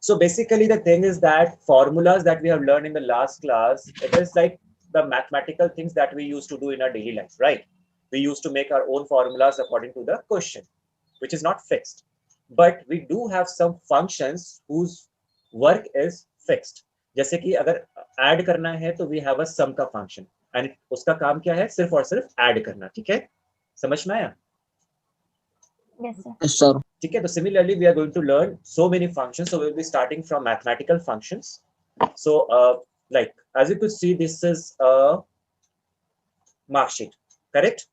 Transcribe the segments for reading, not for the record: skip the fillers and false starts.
So basically the thing is that formulas that we have learned in the last class, it is like the mathematical things that we used to do in our daily life, right? We used to make our own formulas according to the question, which is not fixed. But we do have some functions whose work is fixed. जैसे कि अगर add करना है तो we have a sum का function and उसका काम क्या है, सिर्फ और सिर्फ ऐड करना. ठीक है, समझ में आया? Yes, sir. Yes, sir. ठीक है, तो similarly we are going to learn so many functions, so we'll be starting from mathematical functions. So like as you could see, this is a mark sheet, correct?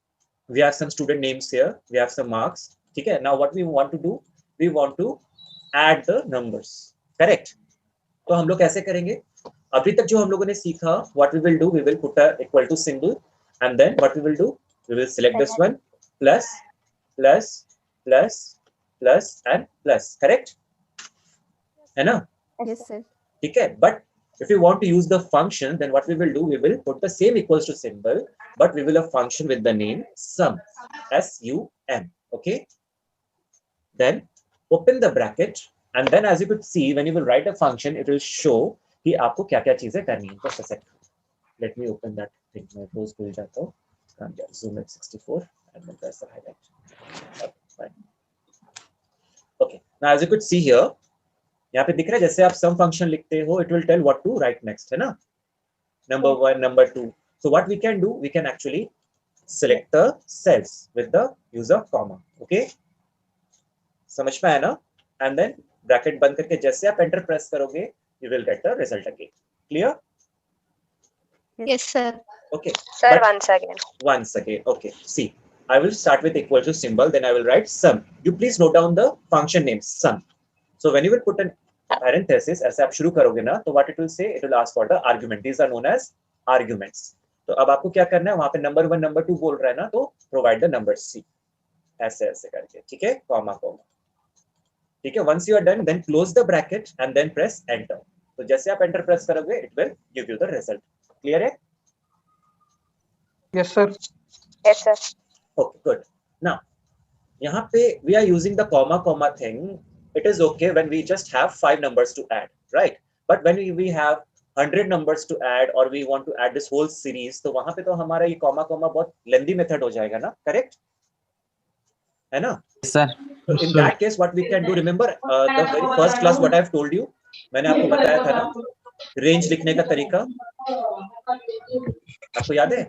We have some student names here, we have some marks. ठीक है, now what we want to do, we want to add the numbers, correct? तो हम लोग कैसे करेंगे? अभी तक जो हम लोगों ने सीखा, what we will do, we will put a equal to symbol and then what we will do, we will select this one, plus plus plus plus and plus, correct? है ना? Yes, sir. ठीक है, but if you want to use the function, then what we will do, we will put the same equals to symbol, but we will have function with the name sum, S-U-M, okay? Then open the bracket and then as you could see, when you will write a function, it will show कि आपको क्या-क्या चीजें करनी है. Just a second. Let me open that thing. मैं रोज भूल जाता हूँ. Zoom at 64 and then press the highlight. Okay, fine. Okay, now as you could see here, यहाँ पे दिख रहा है जैसे आप सम फंक्शन लिखते हो, it will tell what to write next, है ना? Number 1, number 2. So what we can do, we can actually select the cells with the use of comma. Okay? समझ में आया ना? And then bracket बंद करके जैसे आप enter press करोगे, you will get the result again. Clear? Yes, sir. Okay. Sir, But once again. Okay. See, I will start with equal to symbol, then I will write sum. You please note down the function name sum. So when you will put an parenthesis, ऐसे आप शुरू करोगे ना, तो what it will say, it will ask for the argument. These are known as arguments. तो अब आपको क्या करना है, वहां पे number 1, number 2 बोल रहा है ना, तो provide the number C. ऐसे ऐसे करके, ठीक है, comma comma. ठीक है, once you are done, then close the bracket and then press enter. तो जैसे आप enter press करोगे, it will give you the result. Clear है? Yes, sir. Yes, sir. Okay, good. Now, यहाँ पे we are using the comma comma thing. It is okay when we just have 5 numbers to add, right? But when we have 100 numbers to add or we want to add this whole series, तो वहां पे तो हमारा ये comma comma बहुत lengthy method हो जाएगा ना, correct? है ना? Yes, sir. So in that case, what we can do, remember the very first class what I have told you, मैंने आपको बताया था ना, range लिखने का तरीका, आपको याद है?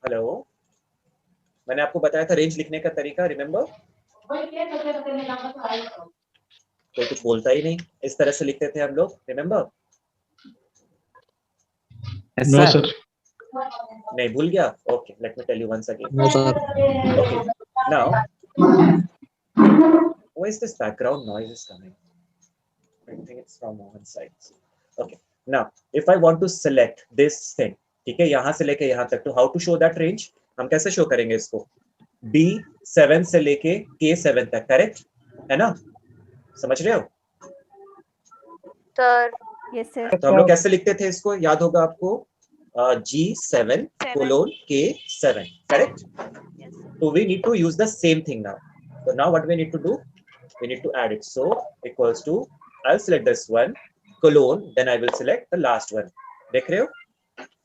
हेलो, मैंने आपको बताया था रेंज लिखने का तरीका, रिमेम्बर? कोई कुछ बोलता ही नहीं, इस तरह से लिखते थे हम लोग, remember? Yes, No, sir. sir. नहीं, भूल गया? Okay, let me tell you once again. No, sir. Okay, now where is this background noise is coming? I think it's from one side. Okay, now if I want to select this thing, ठीक है, यहाँ से लेके यहाँ तक, तो how to show that range? हम कैसे शो करेंगे इसको? B7 से लेके K7 तक, करेक्ट है ना? समझ रहे हो? Sir, Yes, sir. तो हम लोग कैसे लिखते थे इसको, याद होगा आपको? G7 colon K7, correct? So we need to use the same thing now. So now what we need to do? We need to add it. So equals to, I'll select this one, colon, then I will select the last one. देख रहे हो?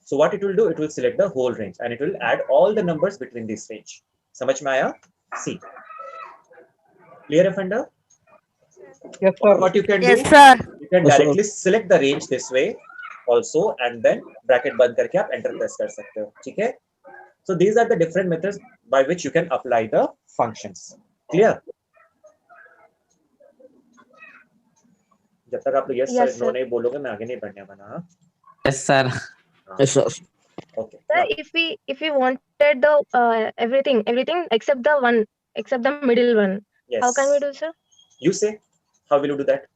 So what it will do? It will select the whole range and it will add all the numbers between this range. समझ में आया? See. Clear, offender? Yes, sir. What you can do? Yes, sir. You can Yes, sir. directly select the range this way also and then bracket बंद करके आप enter press कर सकते हो. ठीक है? So these are the different methods by which you can apply the functions. Clear? जब तक आप लोग yes sir Yes, no sir. नहीं बोलोगे मैं आगे नहीं बढ़ने वाला. Yes, sir. Yes, sir. Okay. sir, Now, if we wanted the everything except the middle one, yes. how can we do, sir? You say. How will you do that?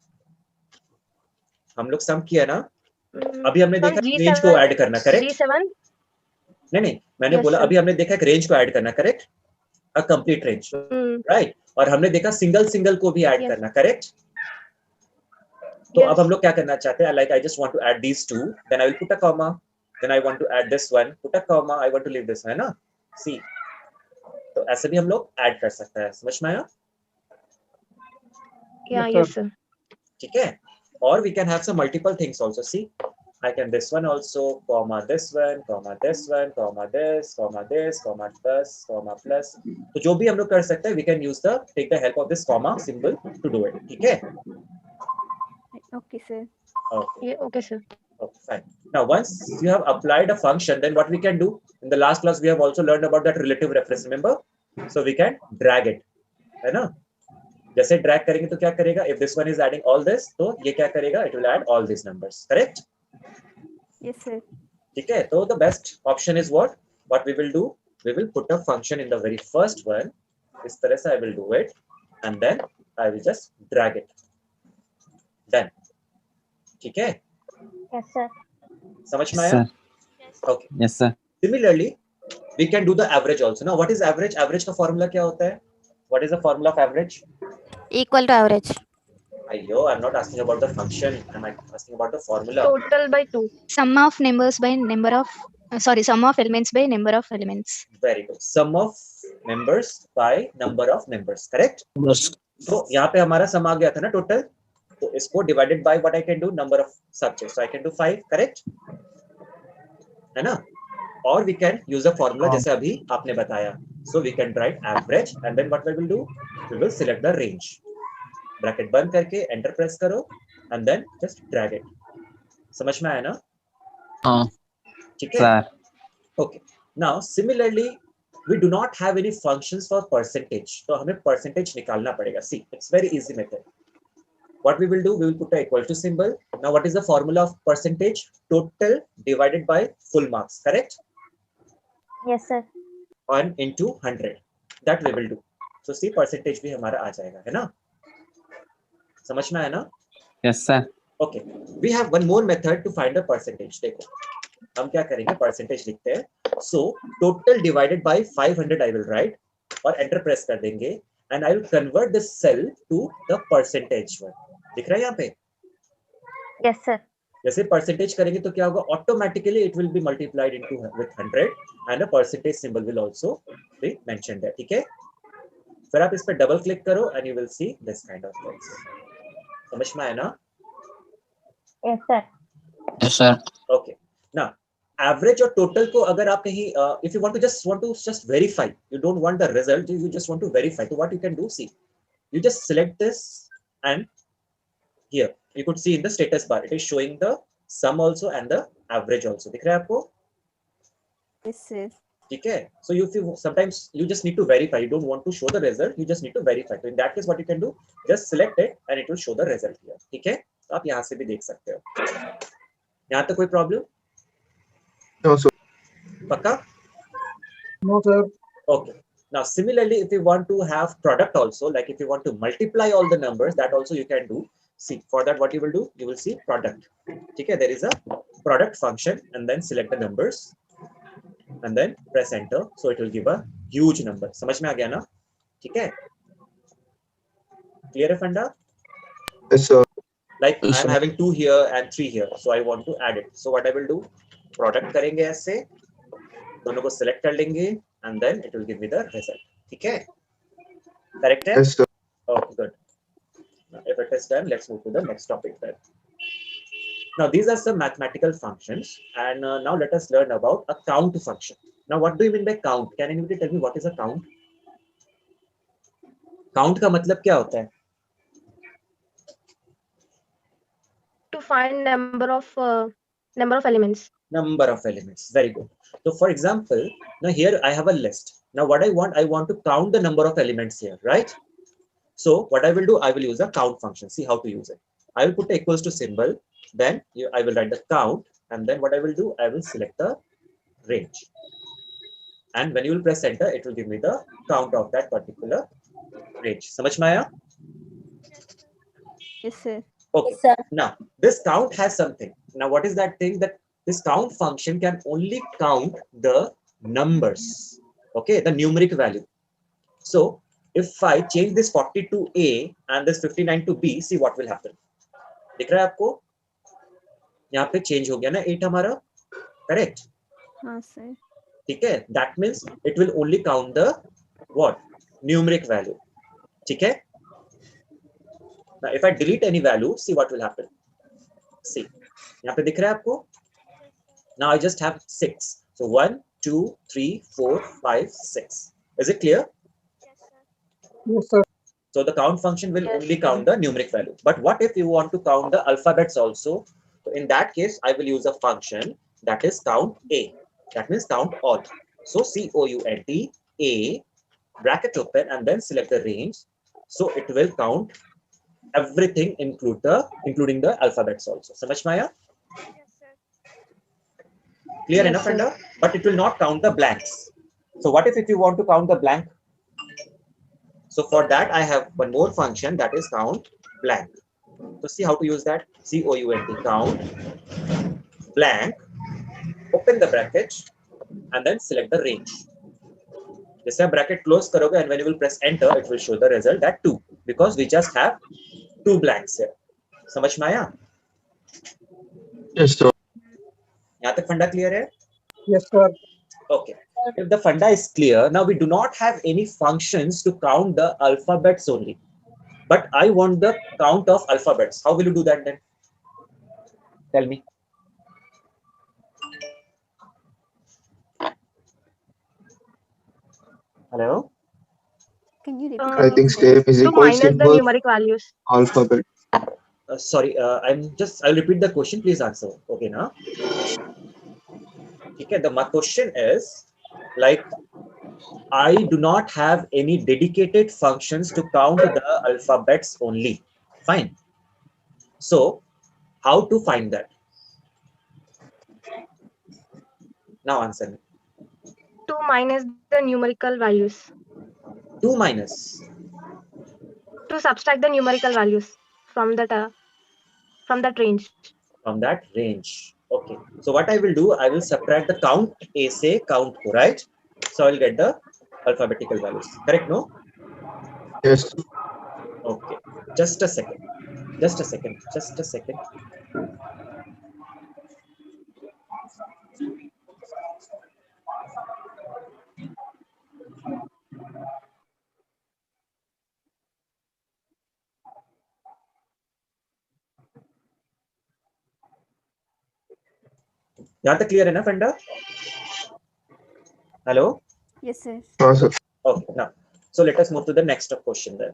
हम लोग sum किया ना? अभी हमने देखा रेंज को add करना, correct? G7. नहीं मैंने Yes, बोला sir. अभी हमने देखा कि रेंज को ऐड करना, correct? A complete range, right? और हमने देखा सिंगल को भी ऐड Yes. करना, करेक्ट? तो Yes. अब हम लोग क्या करना चाहते हैं? Like I just want to add these two, then I will put a comma, then I want to add this one, put a comma, I want to leave this, है ना? See, तो ऐसे भी हम लोग ऐड कर सकते हैं. समझ में आया? Yeah, Yes, yes, sir. ठीक है? Or we can have some multiple things also. See, I can this one also, comma this one, comma this one, comma this, comma this, comma plus. तो जो भी हम लोग कर सकते हैं, we can use the take the help of this comma symbol to do it. ठीक है? Okay, sir. Okay. Yeah, okay, sir. Okay, fine. Now, once you have applied a function, then what we can do? In the last class, we have also learned about that relative reference. Remember? So we can drag it, है ना? जैसे drag करेंगे तो क्या करेगा? If this one is adding all this, तो ये क्या करेगा? It will add all these numbers. Correct? Yes, sir. ठीक है? तो the best option is what? What we will do? We will put a function in the very first one. इस तरह से I will do it, and then I will just drag it. Done. ठीक है? Yes, sir. समझ में आया? Okay. Yes, sir. Similarly, we can do the average also. Now, what is average? Average का formula क्या होता है? What is the formula of average? Equal to average. Ayyo, I'm not asking about the function. I'm asking about the formula. Total by 2. Sum of numbers by number of sum of elements by number of elements. Very good. Sum of members by number of members. Correct? Yes. तो यहाँ पे हमारा sum आ गया था ना total. तो इसको divided by what I can do? Number of subjects. So I can do 5. Correct? है ना? Or we can use the formula जैसे अभी आपने बताया. So we can write average, and then what we will do? We will select the range. Bracket बंद करके enter press करो, and then just drag it. समझ में आया ना? ठीक है? Sir. Okay. Now similarly, we do not have any functions for percentage. तो हमें percentage निकालना पड़ेगा. See, it's very easy method. What we will do? We will put a equal to symbol. Now, what is the formula of percentage? Total divided by full marks. Correct? Yes, sir. 1 into 100. That we will do. So see, percentage भी हमारा आ जाएगा, है ना? समझ में आया ना? Yes, sir. Okay. We have one more method to find the percentage. देखो, हम क्या करेंगे? Percentage लिखते हैं. So total divided by 500 I will write और enter press कर देंगे, and I will convert this cell to the percentage one. दिख रहा है यहाँ पे? Yes, sir. जैसे परसेंटेज करेंगे तो क्या होगा? Automatically it will be multiplied into with 100 and a percentage symbol will also be mentioned there. ठीक है? फिर आप इस पे डबल क्लिक करो and you will see this kind of things. समझ में आया ना? Yes, sir. Yes, sir. Okay. Now average और टोटल को अगर आप कहीं if you want to just verify, you don't want the result, you just want to verify, तो what you can do, see, you just select this, and here you could see in the status bar it is showing the sum also and the average also. दिख रहा है आपको? Yes, sir. ठीक है? So if you sometimes you just need to verify, you don't want to show the result, you just need to verify. So in that case what you can do, just select it and it will show the result here. ठीक है? तो आप यहाँ से भी देख सकते हो. यहाँ तक कोई प्रॉब्लम? No, sir. पक्का? No, sir. Okay. Now similarly, if you want to have product also, like if you want to multiply all the numbers, that also you can do. See, for that what you will do, you will see product. Okay, there is a product function, and then select the numbers and then press enter, so it will give a huge number. समझ में आ गया ना? ठीक है? Clear है फंडा? Yes, sir. Like Yes, I am sir. having 2 here and 3 here, so I want to add it. So what I will do, product करेंगे ऐसे, दोनों को select कर लेंगे, and then it will give me the result. ठीक है? Correct है? Yes, sir. Okay, good. Now, if it is done, let's move to the next topic then. Now, these are some mathematical functions, and now let us learn about a count function. Now, what do you mean by count? Can anybody tell me what is a count? Count का मतलब क्या होता है? To find number of elements. Number of elements. Very good. So, for example, now here I have a list. Now, what I want to count the number of elements here, right? So, what I will do, I will use a count function. See how to use it. I will put the equals to symbol. Then I will write the count, and then what I will do, I will select the range. And when you will press enter, it will give me the count of that particular range. समझ में आया? Yes, sir. Okay. Yes, sir. Now, this count has something. Now, what is that thing? That this count function can only count the numbers. Okay, the numeric value. So, if I change this 40 to A and this 59 to B, see what will happen. दिख रहा है आपको? यहाँ पे change हो गया ना 8 हमारा, करेक्ट? हाँ सर. ठीक है? That means it will only count the what? Numeric value. ठीक है? Now, if I delete any value, see what will happen. See, यहाँ पे दिख रहा है आपको? Now I just have 6. So 1, 2, 3, 4, 5, 6. Is it clear? Yes, sir. So the count function will Yes, only sir. count the numeric value. But what if you want to count the alphabets also? So in that case, I will use a function that is count A. That means count all. So COUNT A, bracket open, and then select the range. So it will count everything, including the alphabets also. Samajh mein aaya? Clear Yes, enough, sir. Enda? But it will not count the blanks. So what if you want to count the blank? So for that, I have one more function that is count blank. So see how to use that. COUNT count blank, open the bracket, and then select the range. जैसे आप bracket close करोगे and when you will press enter, it will show the result that 2 because we just have 2 blanks here. समझ में आया? Yes, sir. यहाँ तक फंडा clear है? Yes, sir. Okay. If the funda is clear, now we do not have any functions to count the alphabets only. But I want the count of alphabets. How will you do that then? Tell me. Hello? Can you repeat? I think step is 2 equal minus the symbol numeric values. alphabet. Sorry, I'll repeat the question. Please answer. Okay, now. Okay, my question is like, I do not have any dedicated functions to count the alphabets only. Fine. So, how to find that? Now answer me. 2 minus the numerical values. 2 minus. To subtract the numerical values from that range. From that range. Okay. So what I will do, I will subtract the count A say count ko, right? So I'll get the alphabetical values. Correct, no? Yes. Okay. Just a second. Just a second. Just a second. यहाँ तक clear enough, Fenda? Hello? Yes, sir. Sir. Okay, now, so let us move to the next question then.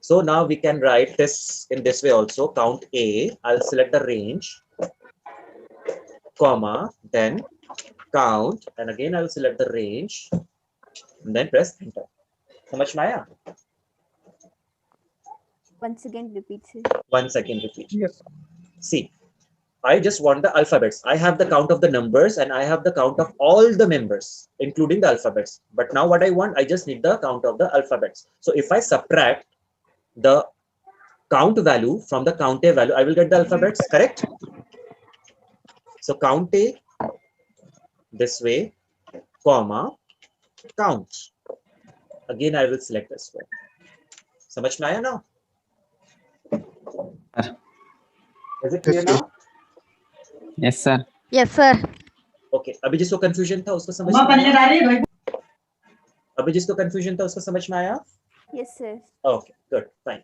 So now we can write this in this way also, count A, I'll select the range, comma, then count, and again I'll select the range, and then press enter. Samajh mein aaya? Once again, repeat, sir. Once again repeat. Yes. See, I just want the alphabets. I have the count of the numbers and I have the count of all the members, including the alphabets. But now what I want, I just need the count of the alphabets. So if I subtract the count value from the count A value, I will get the alphabets, correct? So count A this way, comma, count. Again, I will select this one. Samajh mein aaya now? Is it clear now? Yes, sir. Yes, sir. Okay. अभी जिसको confusion था उसको समझ में आया? अभी जिसको confusion था उसको समझ में आया? Yes, sir. Okay, good, fine.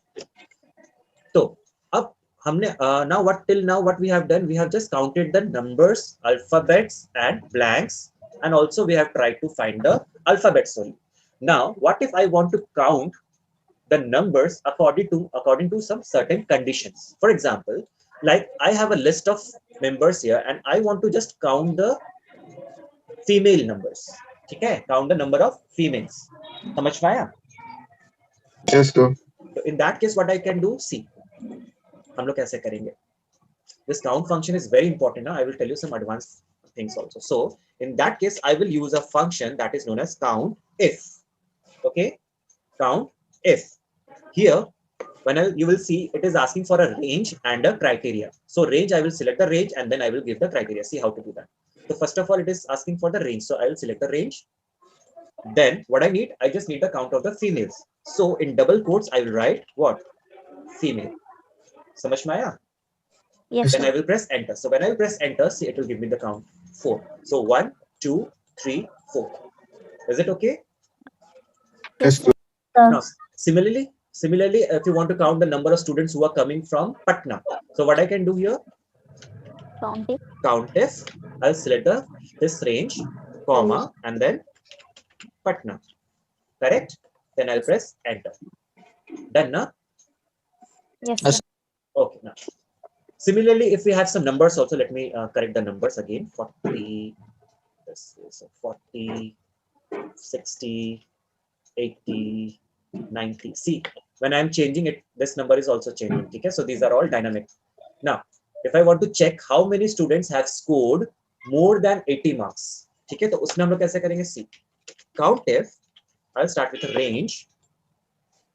So, अब हमने now what we have done, we have just counted the numbers, alphabets, and blanks, and also we have tried to find the alphabets only. Now, what if I want to count the numbers according to some certain conditions? For example, like I have a list of members here, and I want to just count the female numbers. Okay, count the number of females. समझ में आया? Yes, sir. So in that case, what I can do, see, हम लोग कैसे करेंगे? This count function is very important. Now I will tell you some advanced things also. So in that case, I will use a function that is known as count if. Okay, count if. Here, you will see it is asking for a range and a criteria. So range, I will select the range and then I will give the criteria. See how to do that. So first of all, it is asking for the range. So I will select the range. Then what I need, I just need the count of the females. So in double quotes, I will write what? Female. Samajh mein aaya? Yes, Then I sir. will press enter. So when I will press enter, see, it will give me the count 4. So 1, 2, 3, 4. Is it okay? Yes, sir. Now, similarly, Similarly, if you want to count the number of students who are coming from Patna, so what I can do here, Count it. count if, I'll select this range, comma, and then Patna, correct? Then I'll press enter. Done, na? Yes, Yes. sir. Okay, now. Similarly, if we have some numbers also, let me correct the numbers again. 40, this is 40, 60, 80, 90. See, when I'm changing it, this number is also changing. Okay, so these are all dynamic. Now, if I want to check how many students have scored more than 80 marks, ठीक है, तो उसमें हम लोग कैसे करेंगे? See, count if, I'll start with a range,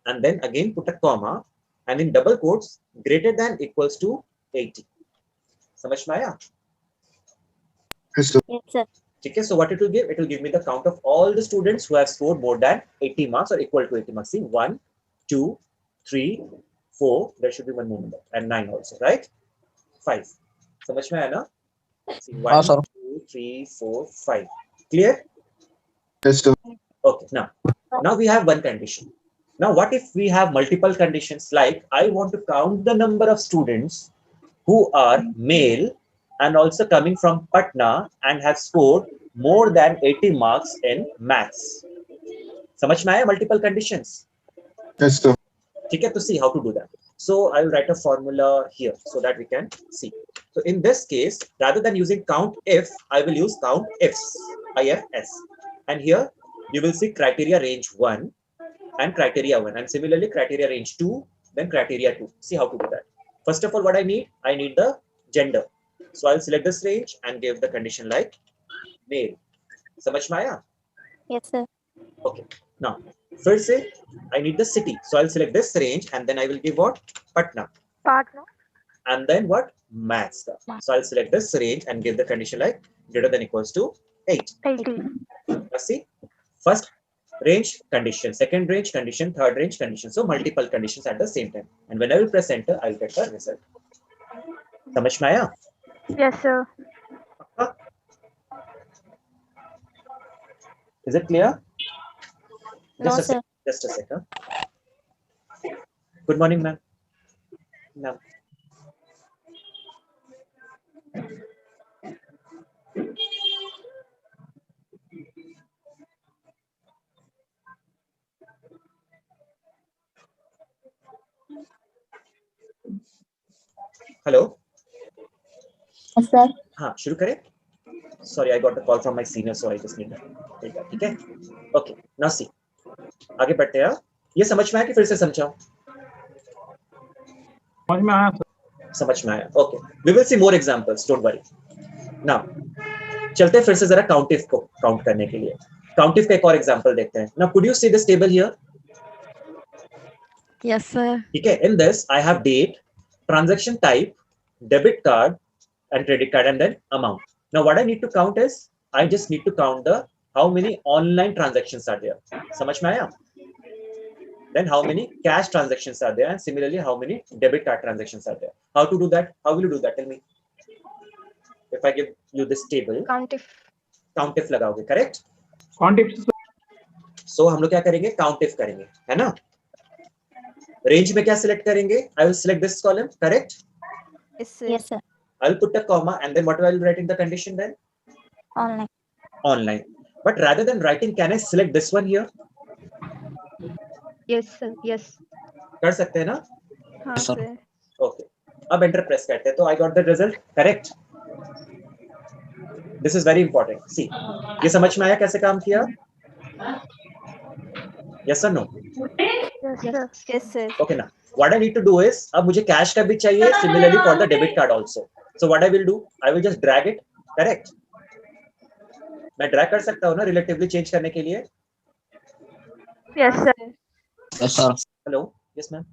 and then again put a comma, and in double quotes, greater than equals to 80. समझ में आया? Yes, sir. Yes, sir. Okay, so what it will give? It will give me the count of all the students who have scored more than 80 marks or equal to 80 marks. See, 1, 2, 3, 4. There should be one more number, and 9 also, right? 5. समझ में आया ना? See, 1, sir. 2, 3, 4, 5. Clear? Yes, sir. Okay. Now we have one condition. Now, what if we have multiple conditions? Like, I want to count the number of students who are male and also coming from Patna and have scored more than 80 marks in maths. समझ में आया? Multiple conditions. Yes, sir. ठीक है, to see how to do that. So I will write a formula here so that we can see. So in this case, rather than using count if, I will use count ifs, IFS. And here you will see criteria range 1 and criteria 1, and similarly criteria range 2, then criteria 2. See how to do that. First of all, what I need the gender. So I'll select this range and give the condition like male. समझ में आया? Yes, sir. Okay. Now, first say I need the city. So I'll select this range and then I will give what? Patna. Patna. And then what? Maths. So I'll select this range and give the condition like greater than equals to 8. 80. Now see, first range condition, second range condition, third range condition. So multiple conditions at the same time. And when I will press enter, I'll get the result. समझ में आया? Yes, sir. Is it clear? No, sir. Just a second. Good morning, ma'am. No. Hello. Yes, sir. हाँ, शुरू करें? Sorry, I got a call from my senior, so I just need to take that. ठीक है? Okay. Now see. आगे बढ़ते हैं. ये समझ में आया कि फिर से समझाऊं? समझ में आया. समझ में आया. Okay. We will see more examples. Don't worry. Now, चलते हैं फिर से जरा काउंटिफ को काउंट करने के लिए. काउंटिफ का एक और एग्जांपल देखते हैं. Now, could you see this table here? Yes, sir. ठीक है? In this, I have date, transaction type, debit card, and credit card, and then amount. Now, what I need to count is, I just need to count the how many online transactions are there. समझ में आया? Then how many cash transactions are there, and similarly how many debit card transactions are there. How to do that? How will you do that? Tell me. If I give you this table, count if लगाओगे, correct? count if. So हम लोग क्या करेंगे? Count if करेंगे, है ना? Range में क्या select करेंगे? I will select this column, correct? Yes, sir. Yes, sir. I'll put a comma and then what will I write in the condition then? Online. Online. But rather than writing, can I select this one here? Yes, sir. Yes. कर सकते हैं ना? हाँ, Yes, sir. sir. Okay. अब enter press करते हैं तो I got the result, correct? This is very important. See, ये समझ में आया कैसे काम किया? Yes or no? Yes, sir. Yes, sir. Okay now. What I need to do is, अब मुझे cash का भी चाहिए, similarly for the debit card also. So what I will do, I will just drag it, correct? मैं drag कर सकता हूँ ना relatively change करने के लिए? Yes, sir. Yes, sir. Hello? Yes, ma'am.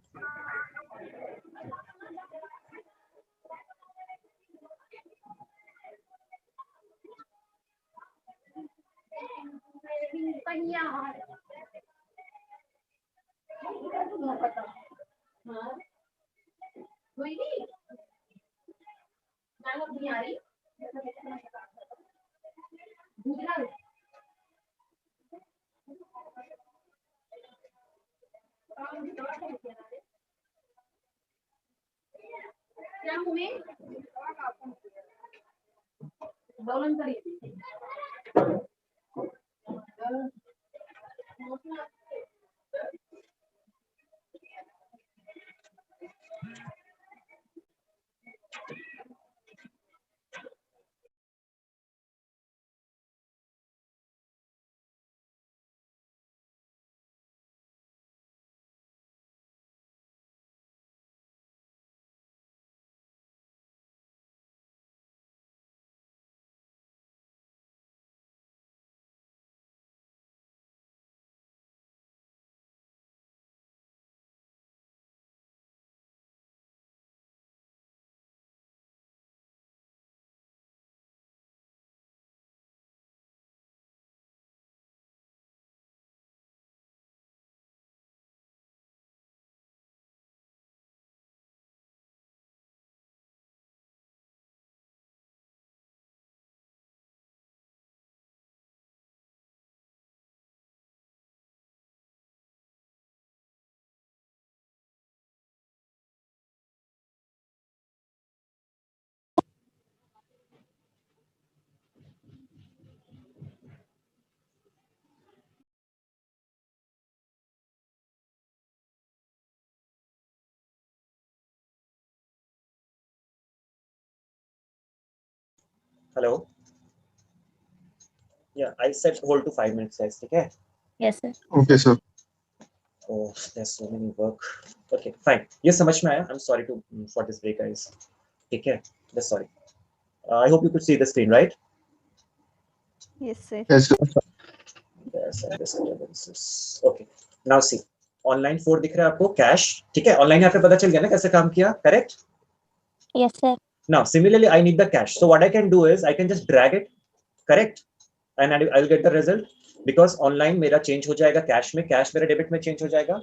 Hello. Yeah, I said hold to 5 minutes, guys. Okay. Yes, sir. Okay, sir. Oh, there's so many work. Okay, fine. Yes, so much, Maya. I'm sorry to for this break, guys. Take care. Just sorry. I hope you could see the screen, right? Yes, sir. Yes, sir. There's some disturbances. Okay. Now see. Online 4 दिख रहा है आपको cash ठीक है online यहाँ पे पता चल गया ना कैसे काम किया correct Yes, sir. now similarly I need the cash so what I can do is I can just drag it correct and I'll get the result because online मेरा change हो जाएगा कैश में कैश मेरा debit में change हो जाएगा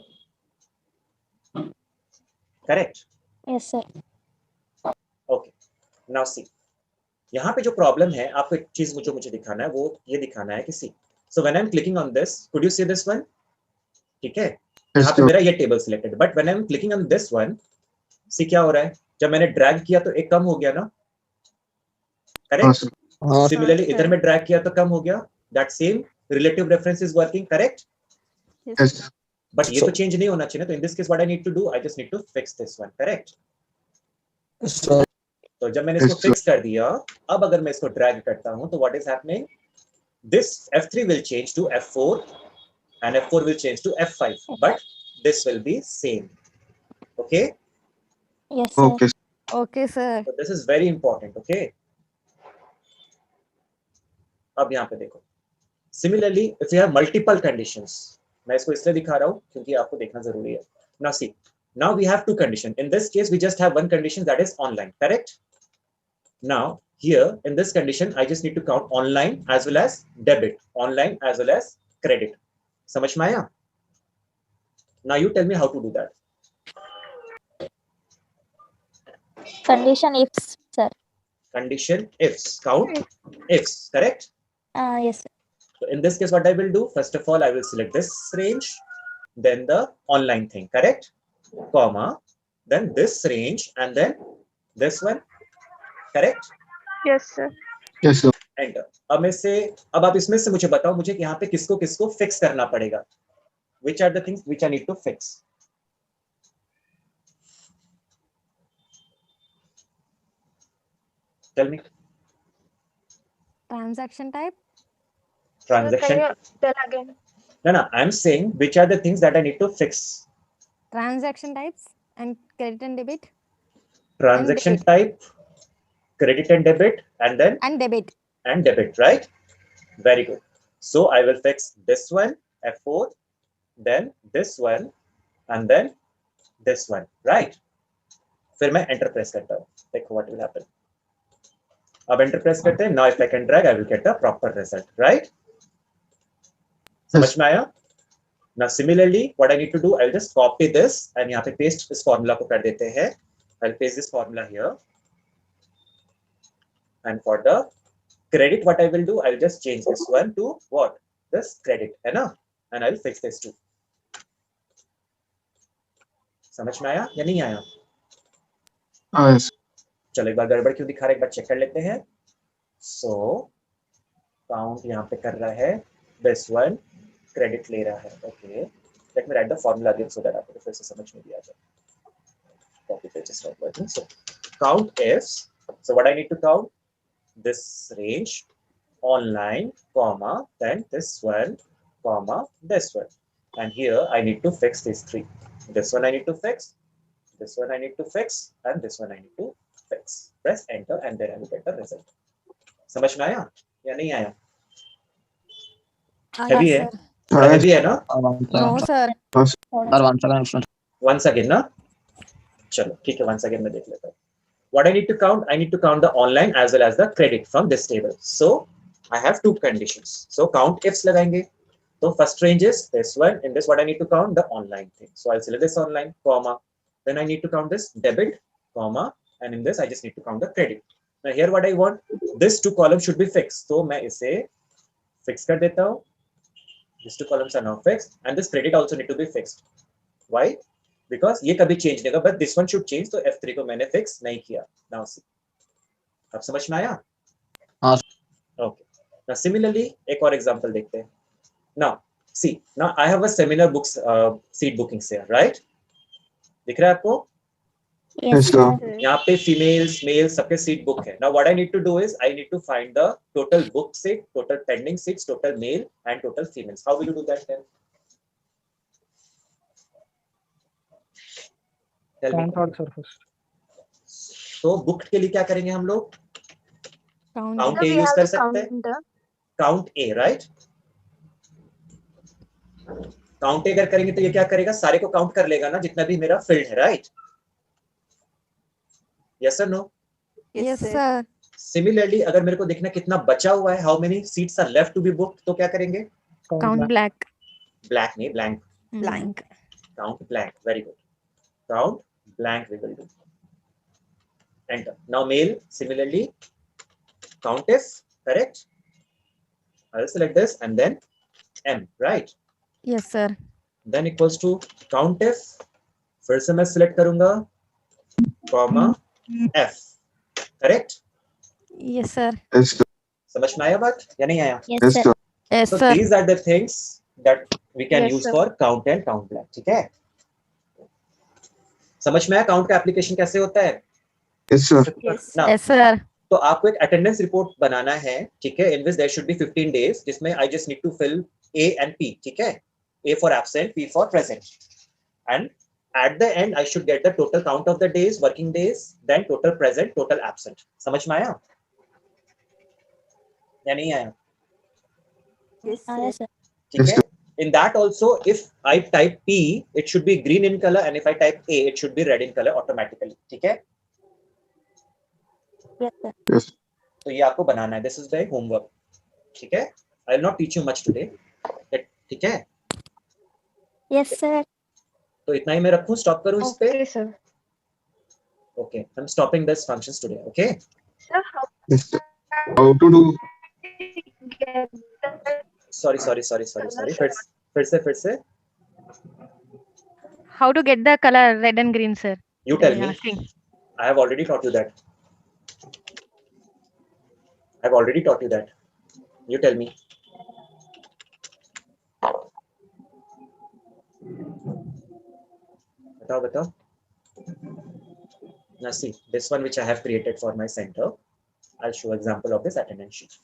correct Yes, sir. okay now see यहाँ पे जो प्रॉब्लम है आपको एक चीज मुझे दिखाना है वो ये दिखाना है कि सी so when I'm clicking on this could you see this one ठीक है Yes, यहाँ पे sir. मेरा ये table selected but when I am clicking on this one see क्या हो रहा है जब मैंने ड्रैग किया तो एक कम हो गया ना हाँ, करेक्ट sir. सिमिलरली इधर में ड्रैग किया तो कम हो गया that same relative reference is working correct Yes. But ये तो चेंज नहीं होना चाहिए ना तो in this case what I need to do I just need to fix this one correct तो जब मैंने इसको Yes, sir. फिक्स कर दिया अब अगर मैं इसको ड्रैग करता हूं तो what is happening this F3 will change to F4 and F4 will change to F5 but this will be same okay Yes, sir. Okay, sir. Okay, sir. so this is very important okay अब यहाँ पे देखो similarly if you have multiple conditions मैं इसको इसलिए दिखा रहा हूँ क्योंकि आपको देखना जरूरी है now see now we have two conditions in this case we just have one condition that is online correct now here in this condition I just need to count online as well as debit online as well as credit समझ में आया now you tell me how to do that Condition ifs, sir. condition ifs count ifs correct Yes, sir. so in this case what I will do first of all I will select this range then the online thing correct comma then this range and then this one correct Yes, sir. Yes, sir. enter अब आप इसमें से मुझे बताओ मुझे कि यहाँ पे किसको किसको फिक्स करना पड़ेगा which are the things which I need to fix tell me Transaction type. Sir, transaction can you tell again? no I'm saying which are the things that I need to fix Transaction types and credit and debit. transaction type credit and debit and then And debit. and debit right very good so I will fix this one F4 then this one and then this one right फिर मैं enter press करता हूँ देखो what will happen अब enter press करते हैं now if I can drag I will get the proper result right समझ में आया now similarly what I need to do I'll just copy this and यहाँ पे paste इस formula को कर देते हैं I'll paste this formula here and for the credit what I will do I'll just change this one to what this credit है ना and I'll fix this too समझ में आया या नहीं आया? Yes. चलो एक बार गड़बड़ क्यों दिखा रहा है, एक बार चेक कर लेते हैं. सो काउंट यहाँ पे कर रहा है, दिस वन क्रेडिट ले रहा है. Okay, let me write the formula again so that आपको फिर से समझ में भी आ जाए. Copy paste is not working. So count if, so what I need to count, this range online comma then this one comma this one, and here I need to fix these three. This one I need to fix, this one I need to fix, and this one I need to fix. Press enter and then I will get the result. समझ में आया या नहीं आया? Heavy है, थोड़ा Yes. heavy है ना? No, sir. और वन सेकंड Once again ना, चलो ठीक है, once again मैं देख लेता हूँ. What I need to count? I need to count the online as well as the credit from this table. So I have two conditions. So count ifs लगाएंगे. So first range is this one. In this, what I need to count? The online thing. So I'll select this online, comma. Then I need to count this debit, comma. And in this, I just need to count the credit. Now here, what I want, this two columns should be fixed. So मैं इसे fix कर देता हूँ. These two columns are now fixed, and this credit also need to be fixed. Why? Because ये कभी change नहीं होगा, but this one should change. तो F3 को मैंने फिक्स नहीं किया. Now see, अब समझ में आया? हाँ. Okay. Now similarly, एक और एग्जांपल देखते हैं. Now see, now I have a seminar books seat bookings here, right? दिख रहा है आपको? Yes, sir. यहाँ पे फीमेल्स मेल्स सबके सीट बुक है. Now what I need to do is I need to find the total book seat, total pending seats, total male and total females. How will you do that then? Count all surface. तो बुक के लिए क्या करेंगे हम लोग? Count. Count So uh we use have कर to सकते हैं. count the count A, right? Count A अगर करेंगे तो ये क्या करेगा, सारे को काउंट कर लेगा ना, जितना भी मेरा फील्ड है, राइट? यस और नो? Yes, sir. सिमिलरली अगर मेरे को देखना कितना बचा हुआ है, how many seats are left to be booked, तो क्या करेंगे? Count black. ब्लैक नहीं, blank. Blank. Count blank. Very good. Count blank we will do. Enter. Now male, similarly, count if, correct? I'll select this and then M, right? Yes, sir. Then equals to count if, फिर से मैं select करूंगा, comma, F, correct? Yes, sir. Yes, sir. समझ में आया बात या नहीं आया? Yes, sir. Yes, So sir. these are the things that we can Yes, use sir. for count and count blank. ठीक है? समझ में आया काउंट का एप्लीकेशन कैसे होता है? Yes, sir. Now, Yes, sir. तो आपको एक अटेंडेंस रिपोर्ट बनाना है, ठीक है? In which there should be 15 days, जिसमें I just need to fill A and P, ठीक है? A for absent, P for present, and at the end I should get the total count of the days, working days, then total present, total absent. समझ में आया या नहीं आया? Yes, sir. ठीक Yes, है? In that also, if I type P, it should be green in color, and if I type A, it should be red in color automatically. ठीक है? Yes, sir. Yes. तो ये आपको बनाना है. This is the homework. ठीक है? I will not teach you much today. ठीक है? Yes, sir. तो इतना ही मैं रखूं, स्टॉप करूं इस पे? Okay, sir. Okay, I'm stopping this functions today. Okay? Sir, how Yes, sir. How to do? get the Sorry. फिर से. How to get the color red and green, sir? You tell me. Asking. I have already taught you that. You tell me. बताओ. Now see, this one which I have created for my center. I'll show example of this attendance sheet.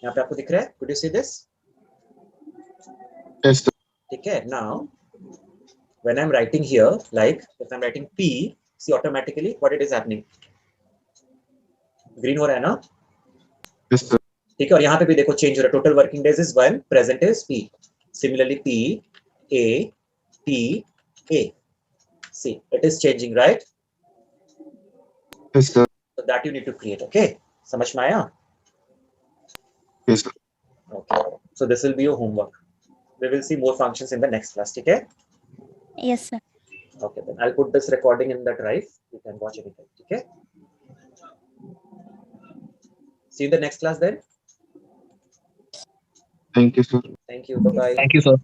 यहाँ पे आपको दिख रहा है? Could you see this? Yes, sir. ठीक है? Now, when I'm writing here, like if I'm writing P, see automatically what it is happening. Green हो रहा है ना? Yes, sir. ठीक है? और यहाँ पे भी देखो change हो रहा है. Total working days is 1, present is P. Similarly, P, A, P, A. See, it is changing, right? Yes, sir. So that you need to create. Okay? समझ में आया? Yes, sir. Okay. So this will be your homework. We will see more functions in the next class. ठीक है? Yes, sir. Okay, then I'll put this recording in the drive. You can watch anytime. Okay? See you in the next class then. Thank you, sir. Thank you. Bye bye. Thank you, sir.